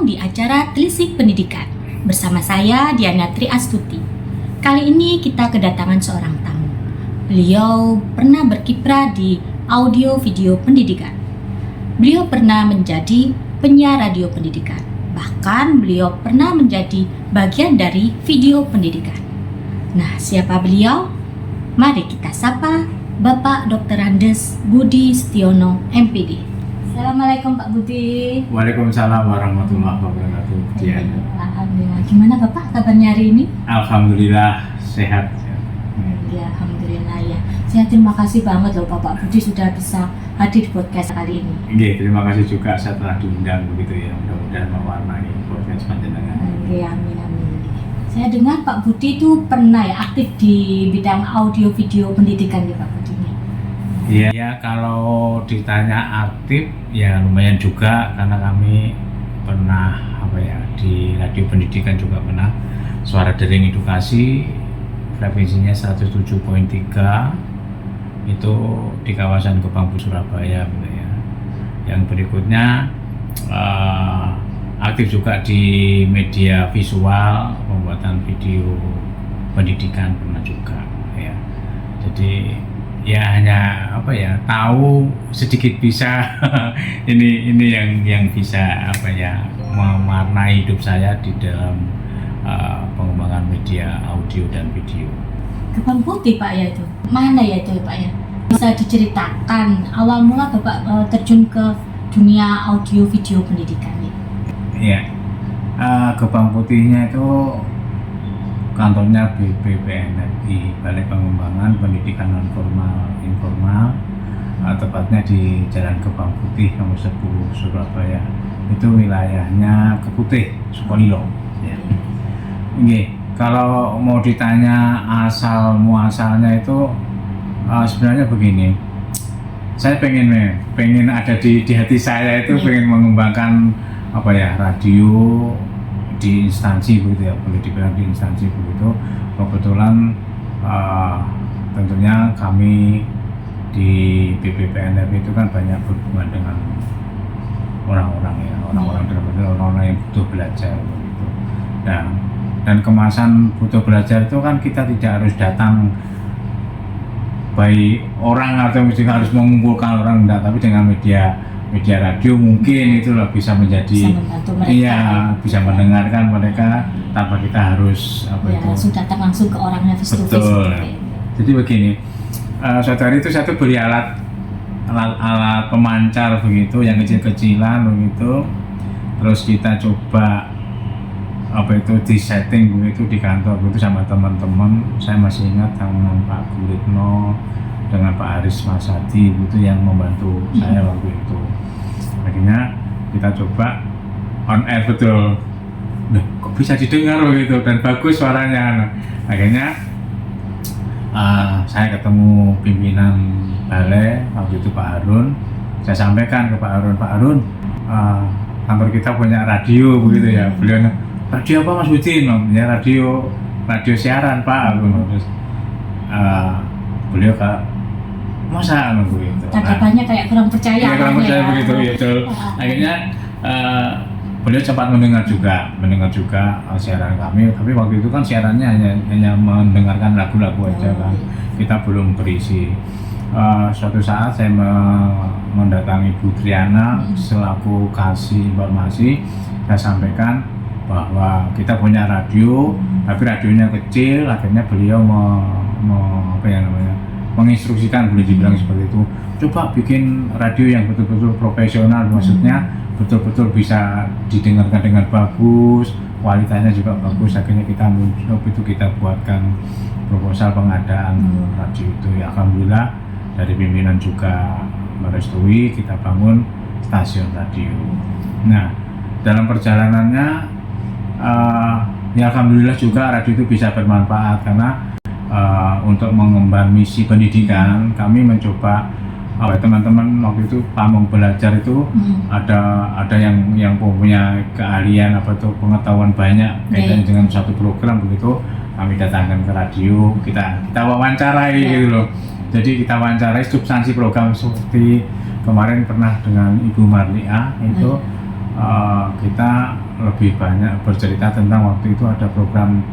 datang di acara Telisik Pendidikan bersama saya Diana Tri Astuti. Kali ini kita kedatangan seorang tamu. Beliau pernah berkiprah di audio video pendidikan. Beliau pernah menjadi penyiar radio pendidikan. Bahkan beliau pernah menjadi bagian dari video pendidikan. Nah, siapa beliau? Mari kita sapa Bapak Dr. Andes Budi Setiono, MPD. Assalamualaikum Pak Budi. Waalaikumsalam warahmatullahi wabarakatuh. Alhamdulillah. Gimana Bapak kabarnya hari ini? Alhamdulillah sehat. Ya, alhamdulillah ya. Saya terima kasih banget loh Bapak Budi sudah bisa hadir di podcast kali ini. Oke, terima kasih juga saya telah diundang begitu ya. Mudah-mudahan mewarnai podcast panjenengan. Oke, amin amin. Saya dengar Pak Budi itu pernah ya aktif di bidang audio video pendidikan ya Pak Budi. Ya, kalau ditanya aktif ya lumayan juga karena kami pernah di radio pendidikan juga pernah suara dering edukasi frekuensinya 107.3 itu di kawasan Kebangbu Surabaya gitu ya. Yang berikutnya aktif juga di media visual pembuatan video pendidikan pernah juga ya. Jadi ya hanya tahu sedikit bisa ini yang bisa mewarnai hidup saya di dalam pengembangan media audio dan video. Kebang Putih Pak ya itu mana ya itu Pak ya, bisa diceritakan awal mula Bapak terjun ke dunia audio video pendidikan ya? Iya, Kebang Putihnya itu kantornya BPPNRI, Balai Pengembangan Pendidikan Non Formal Informal, tepatnya di Jalan Kebang Putih nomor 10 Surabaya. Itu wilayahnya Keputih, Sukolilo. Ya. Oke, kalau mau ditanya asal muasalnya itu sebenarnya begini. Saya pengen ada di hati saya itu pengen mengembangkan radio di instansi begitu ya, boleh dibilang di instansi begitu. Kebetulan tentunya kami di BPPNRI itu kan banyak berhubungan dengan orang-orang yang butuh belajar begitu. Dan kemasan butuh belajar itu kan kita tidak harus datang baik orang atau juga harus mengumpulkan orang, enggak, tapi dengan media radio mungkin itulah bisa menjadi bisa mendengarkan mereka tanpa kita harus langsung datang langsung ke orangnya face to face. Betul. Jadi begini, suatu hari itu saya beli alat pemancar begitu yang kecil-kecilan begitu, terus kita coba di setting begitu di kantor begitu sama teman-teman. Saya masih ingat dengan Pak Guritno dengan Pak Aris Masadi itu yang membantu saya waktu itu. Akhirnya kita coba on air betul. Kok bisa didengar begitu dan bagus suaranya. Akhirnya saya ketemu pimpinan balai waktu itu Pak Harun. Saya sampaikan ke Pak Harun, kantor kita punya radio begitu ya. Beliau, radio apa Mas Budi? Ya radio siaran Pak. Terus beliau masa begitu. Tanggapannya kayak kurang percaya. Iya, kurang percaya begitu ya. Akhirnya beliau cepat mendengar juga siaran kami. Tapi waktu itu kan siarannya hanya mendengarkan lagu-lagu aja kan. Kita belum berisi. Suatu saat saya mendatangi Bu Triana selaku kasih informasi. Saya sampaikan bahwa kita punya radio, tapi radionya kecil. Akhirnya beliau menginstruksikan, boleh dibilang seperti itu, coba bikin radio yang betul-betul profesional, maksudnya betul-betul bisa didengarkan dengan bagus, kualitasnya juga bagus. Akhirnya kita buatkan proposal pengadaan radio itu ya. Alhamdulillah dari pimpinan juga merestui, kita bangun stasiun radio. Nah, dalam perjalanannya ya alhamdulillah juga radio itu bisa bermanfaat karena untuk mengemban misi pendidikan kami mencoba teman-teman waktu itu pamong belajar itu ada yang punya keahlian pengetahuan banyak kaitan dengan satu program begitu, kami datangkan ke radio, kita wawancarai gitu loh. Jadi kita wawancarai substansi program seperti kemarin pernah dengan Ibu Marlia itu kita lebih banyak bercerita tentang waktu itu ada program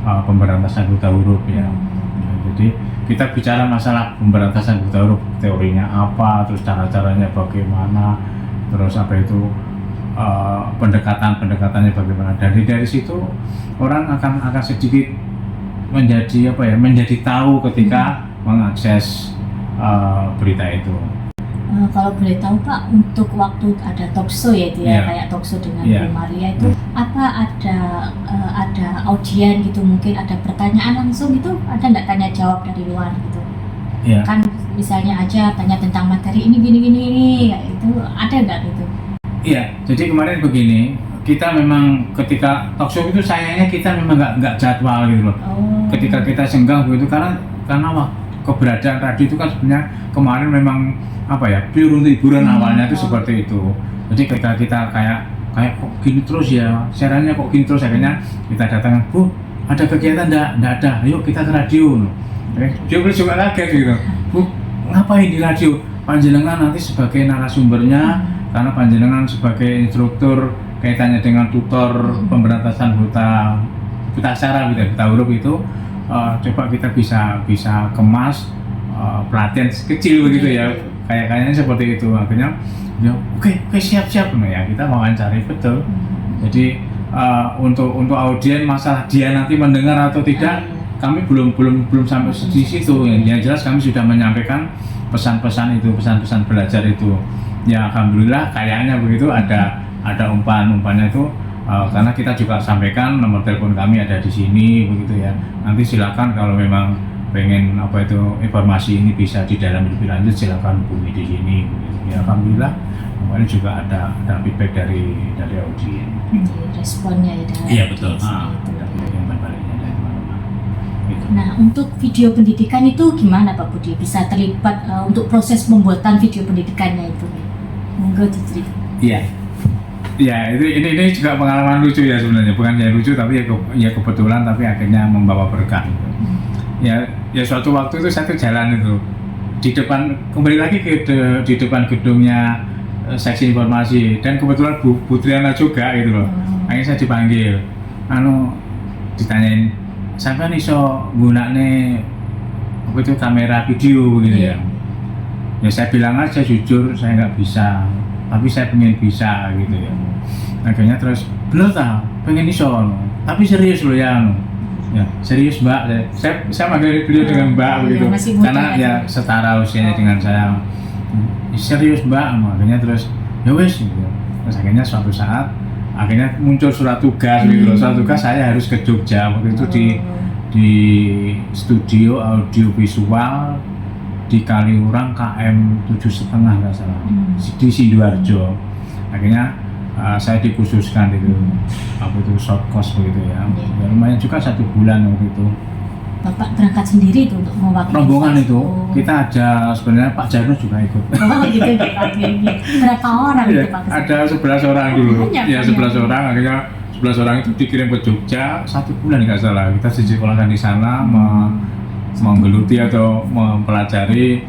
pemberantasan buta huruf ya. Nah, jadi kita bicara masalah pemberantasan buta huruf, teorinya apa, terus cara-caranya bagaimana, terus apa itu pendekatan-pendekatannya bagaimana. Dari situ orang akan sedikit menjadi menjadi tahu ketika mengakses berita itu. Kalau boleh tahu Pak, untuk waktu ada talkshow ya itu ya, kayak talkshow dengan Bu Maria itu, apa ada audien gitu, mungkin ada pertanyaan langsung gitu, ada nggak tanya jawab dari luar gitu? Kan misalnya aja tanya tentang materi ini gini kayak itu, ada nggak gitu? Iya, jadi kemarin begini, kita memang ketika talkshow itu sayangnya kita memang nggak jadwal gitu loh. Ketika kita senggang begitu karena keberadaan radio itu kan sebenarnya kemarin memang pure untuk hiburan awalnya itu seperti itu. Jadi ketika kita kayak kok gini terus ya, siarannya kok gini terus, akhirnya kita datang, Bu, ada kegiatan enggak ada, ayo kita ke radio. Dia juga kaget gitu, Bu, ngapain di radio? Panjenengan nanti sebagai narasumbernya, karena panjenengan sebagai instruktur kaitannya dengan tutor pemberantasan buta aksara buta huruf itu, coba kita bisa kemas pelatihan kecil begitu ya, kayaknya seperti itu. Akhirnya ya oke, siap ya, kita wawancari betul. Jadi untuk audien masalah dia nanti mendengar atau tidak, kami belum sampai di situ. Yang jelas kami sudah menyampaikan pesan-pesan belajar itu. Ya alhamdulillah kayaknya begitu, ada umpan-umpannya itu. Karena kita juga sampaikan nomor telepon kami ada di sini begitu ya. Nanti silakan kalau memang pengen informasi ini bisa didalami lebih lanjut, silakan hubungi di sini begitu. Ya alhamdulillah kemarin juga ada feedback dari audien. Responnya ya dari. Iya betul. Yang baliknya dari teman-teman. Gitu. Nah, untuk video pendidikan itu gimana Pak Budi? Bisa terlibat untuk proses pembuatan video pendidikannya itu? Monggo diceritakan. Iya. Ya, ini juga pengalaman lucu ya sebenarnya, bukan ya lucu tapi ya kebetulan, tapi akhirnya membawa berkah. Ya suatu waktu itu saya tuh jalan itu di depan, kembali lagi di depan gedungnya seksi informasi, dan kebetulan Bu Triana juga gitu loh. Akhirnya saya dipanggil, ditanyain, sampean iso gunakne kamera video begitu ya. Ya saya bilang aja jujur saya nggak bisa, tapi saya pengen bisa gitu ya. Akhirnya terus bener tak pengen iso, tapi serius loh ya. Ya serius Mbak, saya manggil beliau dengan Mbak begitu, karena ya setara usianya dengan saya. Serius Mbak, akhirnya terus ya wes gitu. Terus akhirnya suatu saat akhirnya muncul surat tugas gitu loh. Surat tugas saya harus ke Jogja waktu itu di studio audio visual di Kaliurang KM 7,5 nggak salah, di Sidoarjo. Akhirnya saya dikhususkan itu short course begitu ya. Ya lumayan juga 1 bulan waktu itu. Bapak berangkat sendiri itu untuk mewakili rombongan itu. Kita ada sebenarnya Pak Jarno juga ikut. Gitu. Berapa orang itu Pak? Ada 11 orang dulu. Ya 11 orang, akhirnya 11 orang itu dikirim ke Jogja 1 bulan nggak salah. Kita sekolahkan di sana menggeluti atau mempelajari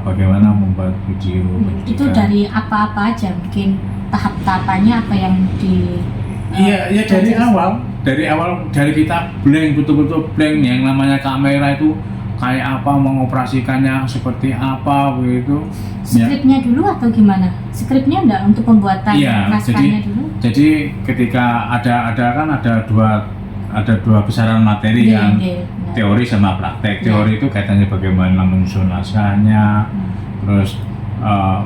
bagaimana membuat video. Itu dari apa-apa aja, mungkin tahap-tahapannya apa yang di Iya dari awal dari kita blank, betul-betul blank, yang namanya kamera itu kayak apa, mengoperasikannya seperti apa begitu. Skripnya dulu atau gimana? Skripnya enggak untuk pembuatan naskahnya dulu? Jadi ketika ada dua besaran materi yang teori sama praktek. Teori itu kaitannya bagaimana menyusun naskahnya, terus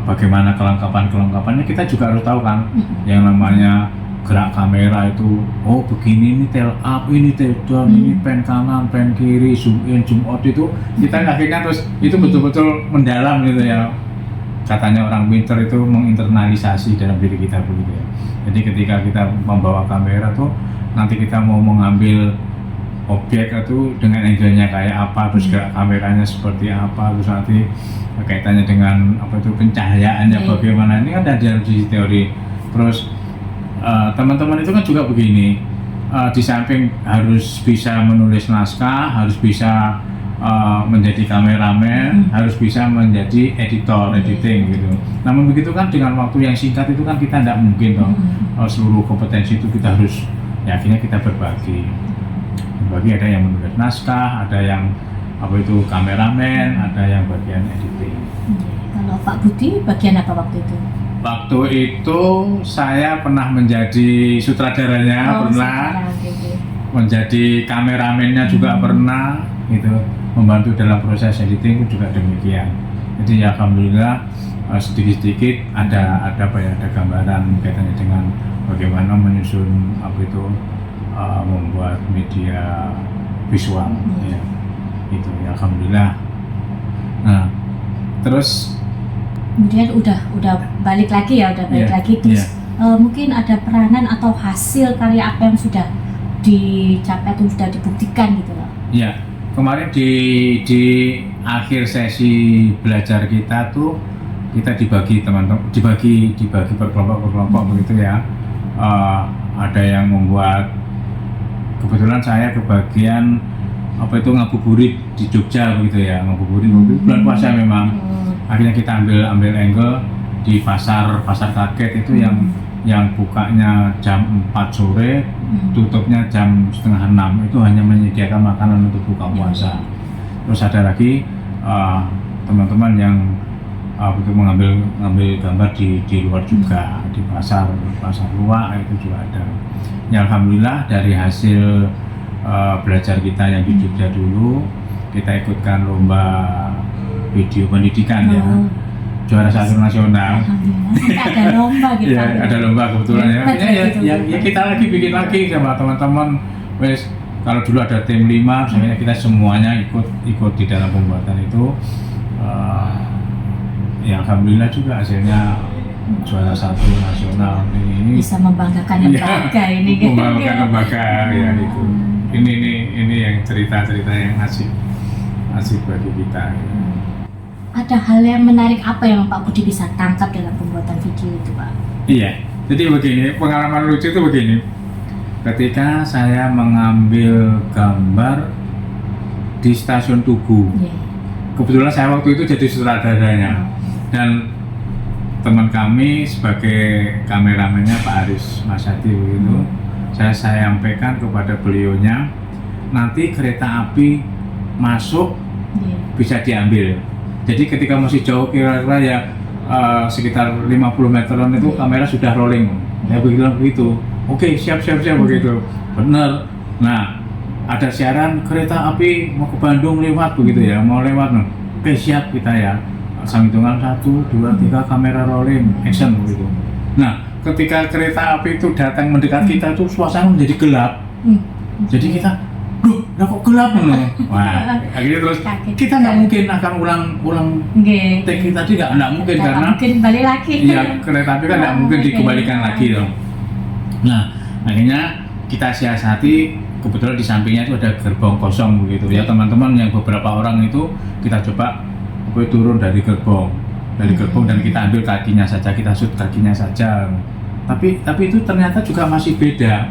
bagaimana kelengkapannya kita juga harus tahu kan. Yang namanya gerak kamera itu, begini, ini tail up, ini tail down, ini pen kanan, pen kiri, zoom in, zoom out, itu kita akhirnya terus itu betul-betul mendalam gitu ya. Katanya orang pinter itu menginternalisasi dalam diri kita begitu ya. Jadi ketika kita membawa kamera tuh, nanti kita mau mengambil objek itu dengan angle-nya kayak apa, terus gerak kameranya seperti apa, terus nanti kaitannya dengan pencahayaannya bagaimana, ini kan ada dalam sisi teori. Terus teman-teman itu kan juga begini, di samping harus bisa menulis naskah, harus bisa menjadi kameramen, harus bisa menjadi editing gitu. Namun begitu kan dengan waktu yang singkat itu kan kita tidak mungkin toh seluruh kompetensi itu kita harus, ya akhirnya kita berbagi, ada yang menulis naskah, ada yang apa itu kameramen, ada yang bagian editing. Kalau Pak Budi bagian apa waktu itu? Waktu itu saya pernah menjadi sutradaranya, pernah menjadi kameramennya juga pernah gitu, membantu dalam proses editing pun juga demikian. Jadi ya alhamdulillah sedikit-sedikit ada gambaran kaitannya dengan bagaimana menyusun apa itu membuat media visual ya. Itu ya alhamdulillah. Nah, terus kemudian udah balik lagi terus mungkin ada peranan atau hasil karya apa yang sudah dicapai atau sudah dibuktikan gitu loh. Ya, kemarin di akhir sesi belajar kita tuh kita dibagi teman-teman, dibagi berkelompok begitu ya. Ada yang membuat, kebetulan saya kebagian apa itu ngabuburit di Jogja begitu ya, ngabuburit bulan puasa memang. Akhirnya kita ambil angle di pasar kaget itu yang bukanya jam 4 sore, tutupnya jam setengah 6, itu hanya menyediakan makanan untuk buka puasa. Terus ada lagi teman-teman yang untuk mengambil gambar di luar juga, di pasar luar itu juga ada. Ya alhamdulillah dari hasil belajar kita yang di Jogja dulu, kita ikutkan lomba video pendidikan ya, juara 1 nasional. Ada lomba gitu. Ya, ada lomba kebetulan ya kita lagi bikin lagi sama teman-teman. Wes, kalau dulu ada tim 5, misalnya kita semuanya ikut di dalam pembuatan itu. Ya alhamdulillah juga hasilnya juara 1 nasional ini. Bisa membanggakan lembaga ini. Membanggakan lembaga ya itu. Ini yang cerita yang asik bagi kita. Ada hal yang menarik apa yang Pak Budi bisa tangkap dalam pembuatan video itu, Pak? Iya, jadi begini, pengalaman lucu itu begini. Ketika saya mengambil gambar di stasiun Tugu, kebetulan saya waktu itu jadi sutradaranya, dan teman kami sebagai kameramennya Pak Aris Masadi begitu, saya sampaikan kepada beliaunya, nanti kereta api masuk bisa diambil. Jadi ketika masih jauh kira-kira ya sekitar 50 meteran itu kamera sudah rolling. Ya begitu. Oke, siap begitu. Benar. Nah, ada siaran kereta api mau ke Bandung lewat begitu ya, mau lewat. Oke, siap kita ya. Sambil hitungan 1, 2, 3 kamera rolling, action begitu. Nah, ketika kereta api itu datang mendekat kita itu suasana menjadi gelap. Jadi kita kok gelap loh. Wah, akhirnya terus kita nggak mungkin akan ulang take tadi nggak mungkin karena mungkin balik lagi. Iya, kereta api kan nggak mungkin dikembalikan lagi dong. Nah, akhirnya kita siasati, kebetulan di sampingnya itu ada gerbong kosong begitu ya teman-teman, yang beberapa orang itu kita coba turun dari gerbong dan kita ambil kakinya saja, kita shoot kakinya saja. Tapi itu ternyata juga masih beda.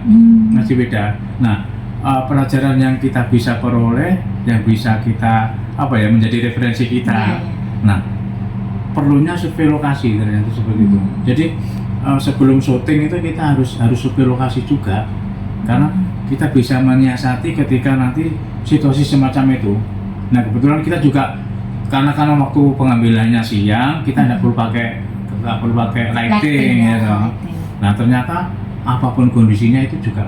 Nah, pelajaran yang kita bisa peroleh, yang bisa kita menjadi referensi kita. Nah, perlunya survei lokasi ternyata seperti itu. Jadi sebelum syuting itu kita harus survei lokasi juga, karena kita bisa menyiasati ketika nanti situasi semacam itu. Nah, kebetulan kita juga karena waktu pengambilannya siang, kita nggak perlu pakai lighting ya. Nah, ternyata apapun kondisinya itu juga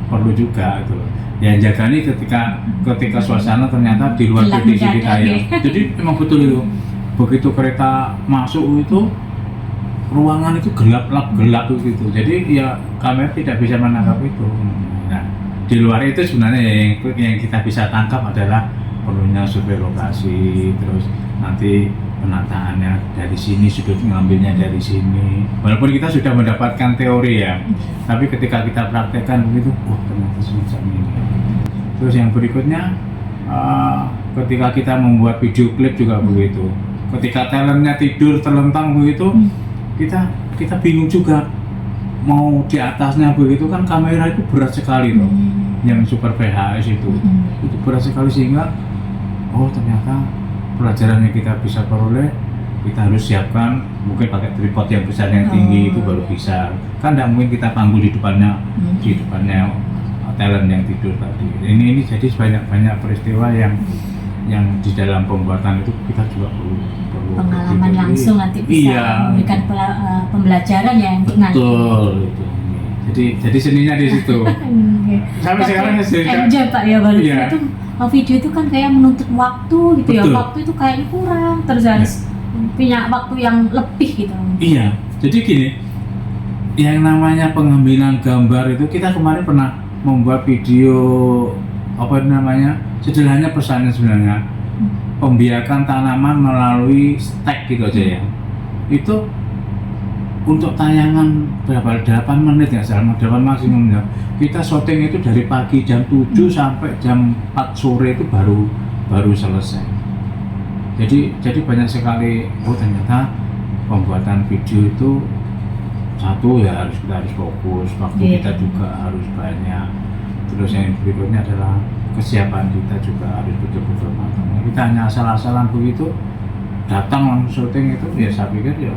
perlu juga itu. Ya jaga nih ketika suasana ternyata di luar prediksi kita ya. Jadi memang betul itu. Begitu kereta masuk itu ruangan itu gelap gitu. Jadi ya kamera tidak bisa menangkap itu. Nah, di luar itu sebenarnya yang kita bisa tangkap adalah perlunya survei lokasi, terus nanti penataannya dari sini, sudut ngambilnya dari sini. Walaupun kita sudah mendapatkan teori ya, tapi ketika kita praktekkan begitu, ternyata semacam ini. Terus yang berikutnya, ketika kita membuat video klip juga begitu. Ketika talentnya tidur terlentang begitu, kita bingung juga mau di atasnya begitu kan, kamera itu berat sekali loh, yang super VHS itu berat sekali sehingga oh ternyata pelajaran yang kita bisa peroleh, kita harus siapkan mungkin pakai tripod yang besar yang tinggi, itu baru bisa. Kan tidak mungkin kita panggul di depannya talent yang tidur tadi. Ini jadi banyak peristiwa yang di dalam pembuatan itu kita juga perlu pengalaman langsung nanti bisa memberikan pembelajaran ya untuk nanti. Betul itu. Jadi seninya di situ. Sampai sekarang enjoy Pak ya, baru itu video itu kan kayak menuntut waktu gitu. Betul. Ya, waktu itu kayaknya kurang, terus harus punya waktu yang lebih gitu. Iya, jadi gini, yang namanya pengambilan gambar itu kita kemarin pernah membuat video sederhananya pesannya sebenarnya pembiakan tanaman melalui stek gitu aja ya. Itu untuk tayangan berapa 8 menit ya, 8 maksimum ya. Kita syuting itu dari pagi jam 7 sampai jam 4 sore itu baru selesai. Jadi banyak sekali, ternyata pembuatan video itu satu ya kita harus fokus, waktu kita juga harus banyak. Terus yang berikutnya adalah kesiapan kita juga harus betul-betul matang. Kita hanya asal-asalan begitu datang langsung syuting itu ya saya pikir ya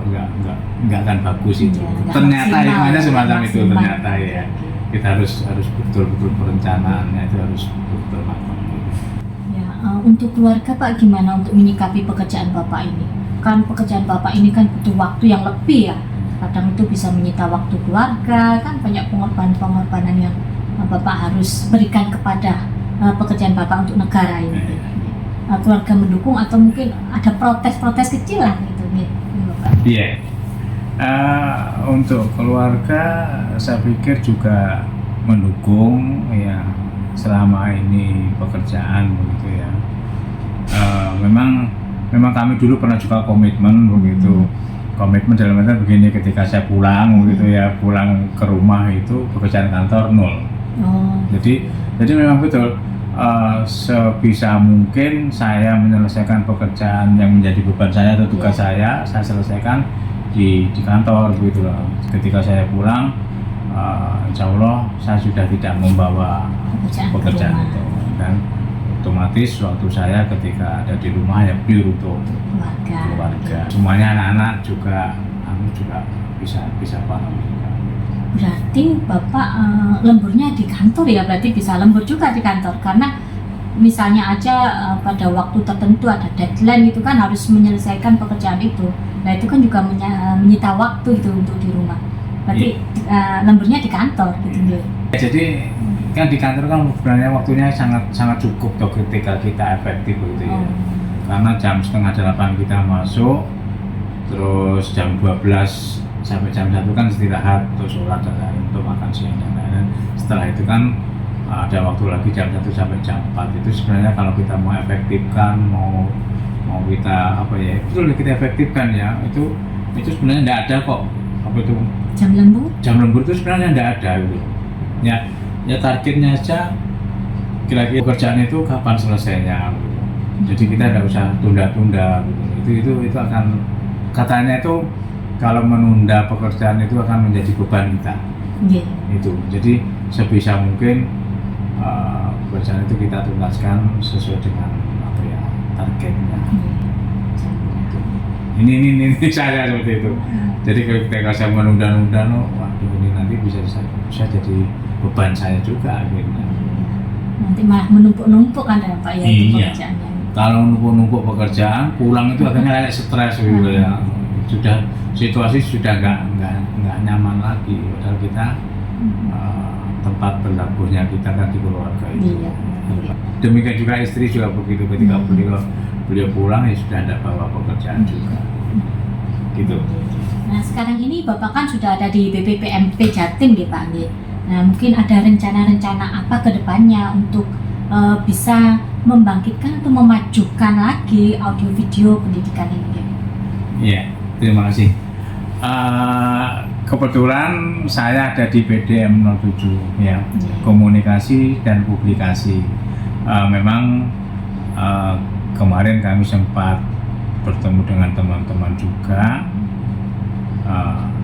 nggak akan bagus itu. Ternyata hikmahnya semacam itu ternyata ya. Kita harus betul-betul perencanaannya itu harus betul matang. Ya, untuk keluarga Pak gimana untuk menyikapi pekerjaan Bapak ini? Kan pekerjaan Bapak ini kan butuh waktu yang lebih ya. Kadang itu bisa menyita waktu keluarga, kan banyak pengorbanan yang Bapak harus berikan kepada pekerjaan Bapak untuk negara ini. Keluarga mendukung atau mungkin ada protes-protes kecil lah gitu Bapak. Iya. Untuk keluarga saya pikir juga mendukung ya selama ini pekerjaan begitu ya. Memang kami dulu pernah juga komitmen begitu. Komitmen dalam arti begini, ketika saya pulang begitu ya, pulang ke rumah itu pekerjaan kantor nol. Jadi memang betul. Sebisa mungkin saya menyelesaikan pekerjaan yang menjadi beban saya atau tugas saya selesaikan di kantor begitu loh. Ketika saya pulang, insya Allah saya sudah tidak membawa pekerjaan itu, dan otomatis waktu saya ketika ada di rumah ya pure untuk keluarga. Semuanya anak-anak juga bisa paham juga. Berarti Bapak lemburnya di kantor ya, berarti bisa lembur juga di kantor karena misalnya aja pada waktu tertentu ada deadline itu kan harus menyelesaikan pekerjaan itu. Nah itu kan juga menyita waktu gitu untuk di rumah. Berarti lemburnya di kantor gitu. Jadi kan di kantor kan sebenarnya waktunya sangat cukup tuh ketika kita efektif begitu ya. Karena jam 7:30 kita masuk, terus jam 12 sampai jam 1 kan istirahat, terus sholat dan lain, untuk makan siang dan lain-lain. Setelah itu kan ada waktu lagi jam 1 sampai jam 4. Itu sebenarnya kalau kita mau efektifkan, mau kita betul kita efektifkan ya, itu sebenarnya tidak ada kok jam lembur itu sebenarnya tidak ada gitu. Ya targetnya aja kira-kira pekerjaan itu kapan selesainya gitu. Jadi kita tidak usah tunda-tunda gitu. Itu akan katanya itu kalau menunda pekerjaan itu akan menjadi beban kita. Itu. Jadi sebisa mungkin pekerjaan itu kita tuntaskan sesuai dengan targetnya. Ini saya seperti itu. Jadi kalau kita saya menunda-nunda, waduh ini nanti bisa jadi beban saya juga akhirnya. Nanti malah menumpuk-numpuk kan ya Pak ya pekerjaannya. Kalau numpuk pekerjaan, pulang itu akhirnya kayak stres gitu ya. Sudah situasi sudah nggak nyaman lagi, padahal kita tempat berlabuhnya kita kan di keluarga itu. Demikian juga istri juga begitu, ketika beliau pulang ya sudah ada bawa pekerjaan juga gitu. Nah sekarang ini Bapak kan sudah ada di BPPMP Jatim ya Pak. Nah mungkin ada rencana-rencana apa ke depannya untuk bisa membangkitkan atau memajukan lagi audio video pendidikan ini? Iya, terima kasih. Kebetulan saya ada di PDM 07 ya, komunikasi dan publikasi. Memang kemarin kami sempat bertemu dengan teman-teman juga.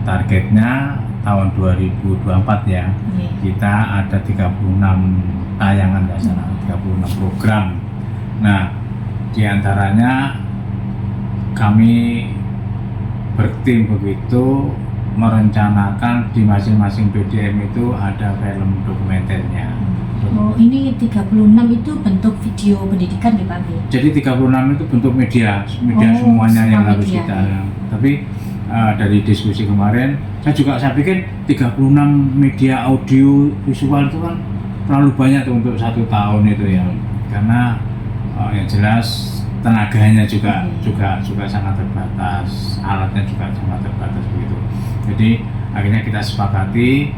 Targetnya tahun 2024 ya, kita ada 36 tayangan dasar, 36 program. Nah Di antaranya kami bertim begitu merencanakan di masing-masing PDM itu ada film dokumenternya. Oh, ini 36 itu bentuk video pendidikan ya Pak B? Jadi 36 itu bentuk media semuanya yang harus media, kita. ya. Tapi dari diskusi kemarin, saya pikir 36 media audio visual itu kan terlalu banyak tuh untuk 1 tahun itu ya. Karena yang jelas tenaganya juga sangat terbatas, alatnya juga sangat terbatas begitu. Jadi akhirnya kita sepakati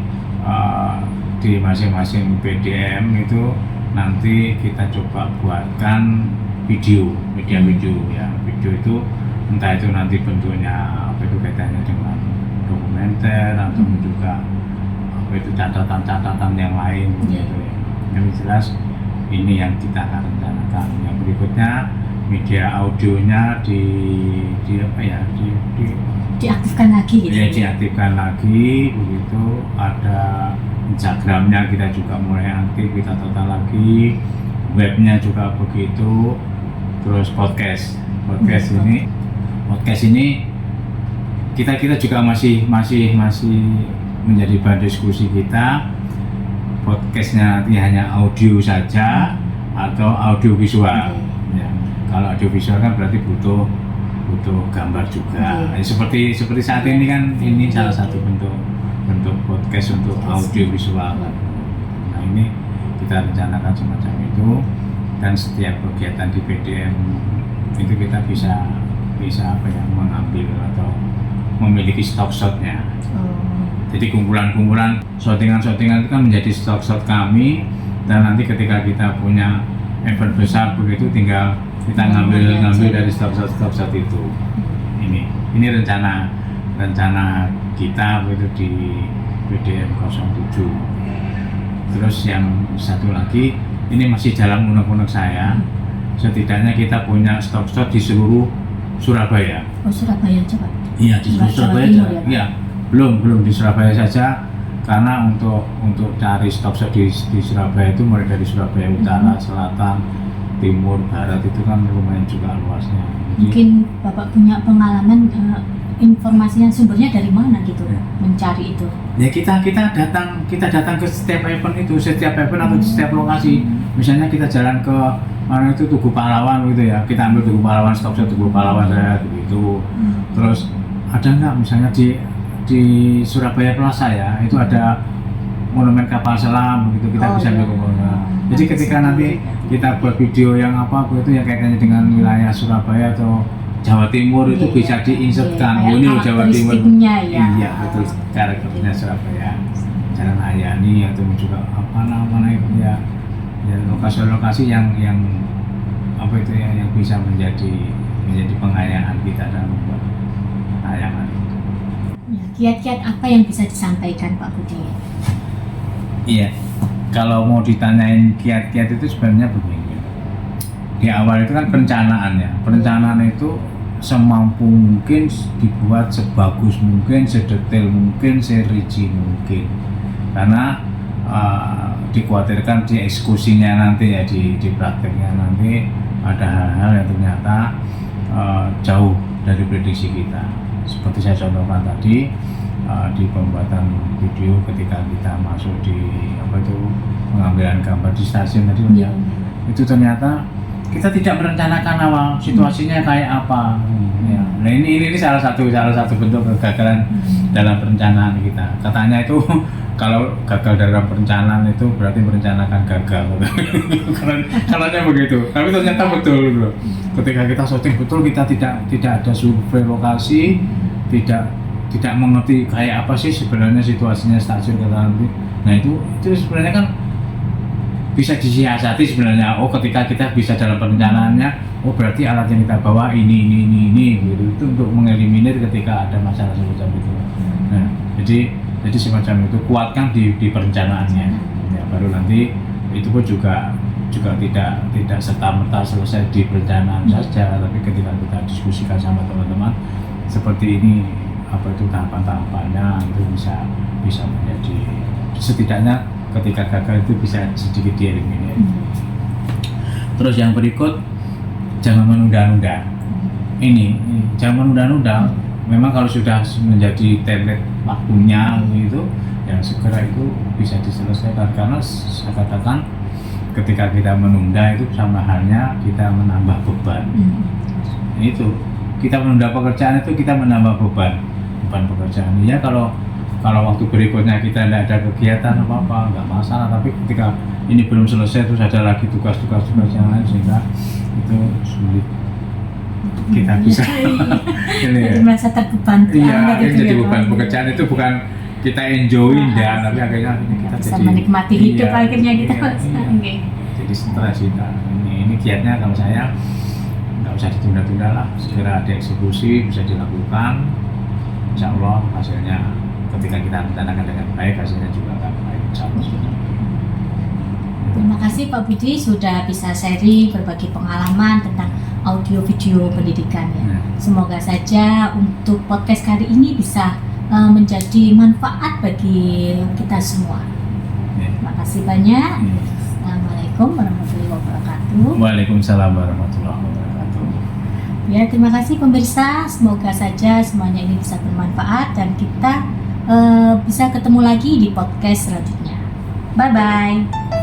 di masing-masing PDM itu nanti kita coba buatkan media video ya. Video itu entah itu nanti bentuknya apa itu kaitannya dengan dokumenter atau juga apa itu catatan-catatan yang lain gitu ya. Yang jelas ini yang kita akan rencanakan. Yang berikutnya media audionya diaktifkan lagi gitu. Ya, diaktifkan lagi begitu. Ada Instagramnya kita juga mulai aktif, kita total lagi. Webnya juga begitu. Terus podcast ini kita juga masih menjadi bahan diskusi kita. Podcastnya nanti hanya audio saja atau audio visual. Ya, kalau audio visual kan berarti butuh gambar juga. Ya, seperti saat ini kan ini salah satu bentuk podcast untuk audio visual. Nah ini kita rencanakan semacam itu, dan setiap kegiatan di PDM itu kita bisa mengambil atau memiliki stock shotnya. Jadi kumpulan shootingan itu kan menjadi stock shot kami, dan nanti ketika kita punya event besar begitu tinggal kita ngambil dari stock shot itu. Ini rencana kita begitu di PDM 07. Terus yang satu lagi, ini masih dalam unek-unek saya, setidaknya kita punya stock shot di seluruh Surabaya. Oh, Surabaya coba? Iya, di seluruh Surabaya. Iya, belum di Surabaya saja, karena untuk cari stock shot di Surabaya itu mulai dari Surabaya Utara, Selatan, Timur, Barat itu kan lumayan juga luasnya. Jadi, mungkin Bapak punya pengalaman informasinya sumbernya dari mana gitu mencari itu? Ya kita datang ke setiap event atau di setiap lokasi. Misalnya kita jalan ke mana itu Tugu Pahlawan gitu ya, kita ambil Tugu Pahlawan, stock shot Tugu Pahlawan begitu. Terus ada nggak misalnya di Surabaya Plaza ya, itu ada monumen kapal selam begitu, kita bisa ambil ke sana. Jadi ketika nanti kita buat video yang begitu yang kaitannya dengan wilayah Surabaya atau Jawa Timur itu bisa diinsertkan. Ini loh Jawa Timur. Iya, betul, karakternya Surabaya. Jalan Ayani atau juga apa itu ya lokasi-lokasi yang bisa menjadi pengayaan kita dalam membuat tayangan itu. Ya, kiat-kiat apa yang bisa disampaikan Pak Budi? Iya, kalau mau ditanyain kiat-kiat itu sebenarnya begini. Di awal itu kan perencanaan itu semampu mungkin dibuat sebagus mungkin, sedetail mungkin, serigi mungkin, karena dikhawatirkan di eksekusinya nanti ya di prakteknya nanti ada hal-hal yang ternyata jauh dari prediksi kita. Seperti saya contohkan tadi di pembuatan video ketika kita masuk di pengambilan gambar di stasiun tadi itu ternyata kita tidak merencanakan awal situasinya kayak apa. Ya. Nah ini salah satu bentuk kegagalan dalam perencanaan kita. Katanya itu kalau gagal dalam perencanaan itu berarti merencanakan gagal. Katanya begitu. Tapi ternyata betul loh. Ketika kita syuting betul, kita tidak ada survei lokasi, tidak mengerti kayak apa sih sebenarnya situasinya stasiun nanti. Nah itu sebenarnya kan bisa disiasati sebenarnya. Ketika kita bisa dalam perencanaannya, berarti alat yang kita bawa ini gitu. Itu untuk mengeliminir ketika ada masalah semacam itu. Nah, jadi semacam itu kuatkan di perencanaannya. Ya, baru nanti itu pun juga tidak serta-merta selesai di perencanaan saja, tapi ketika kita diskusikan sama teman-teman seperti ini tahapan-tahapannya itu bisa menjadi setidaknya ketika gagal itu bisa sedikit dieliminir. Terus yang berikut jangan menunda-nunda. Ini jangan menunda-nunda. Memang kalau sudah menjadi template waktunya itu, ya segera itu bisa diselesaikan. Karena saya katakan ketika kita menunda itu sama halnya kita menambah beban. Itu kita menunda pekerjaan itu kita menambah beban pekerjaan. Ya kalau waktu berikutnya kita tidak ada kegiatan apa-apa nggak masalah, tapi ketika ini belum selesai terus ada lagi tugas-tugas yang lain sehingga itu sulit kita bisa Jadi merasa terbeban. iya, yang jadi beban pekerjaan itu bukan kita enjoyin ya, tapi akhirnya kita bisa jadi menikmati hidup akhirnya kita. iya. Jadi stres kita. Ini kiatnya kalau saya nggak usah ditunda-tunda lah, segera dieksekusi, bisa dilakukan. Insya Allah hasilnya ketika kita rencanakan dengan baik, hasilnya juga akan baik. Insya Allah. Terima kasih Pak Budi sudah bisa sharing berbagi pengalaman tentang audio video pendidikan ya. Semoga saja untuk podcast kali ini bisa menjadi manfaat bagi kita semua. Terima kasih banyak. Assalamualaikum warahmatullahi wabarakatuh. Waalaikumsalam warahmatullahi wabarakatuh. Ya, terima kasih pemirsa. Semoga saja semuanya ini bisa bermanfaat dan kita bisa ketemu lagi di podcast selanjutnya. Bye bye.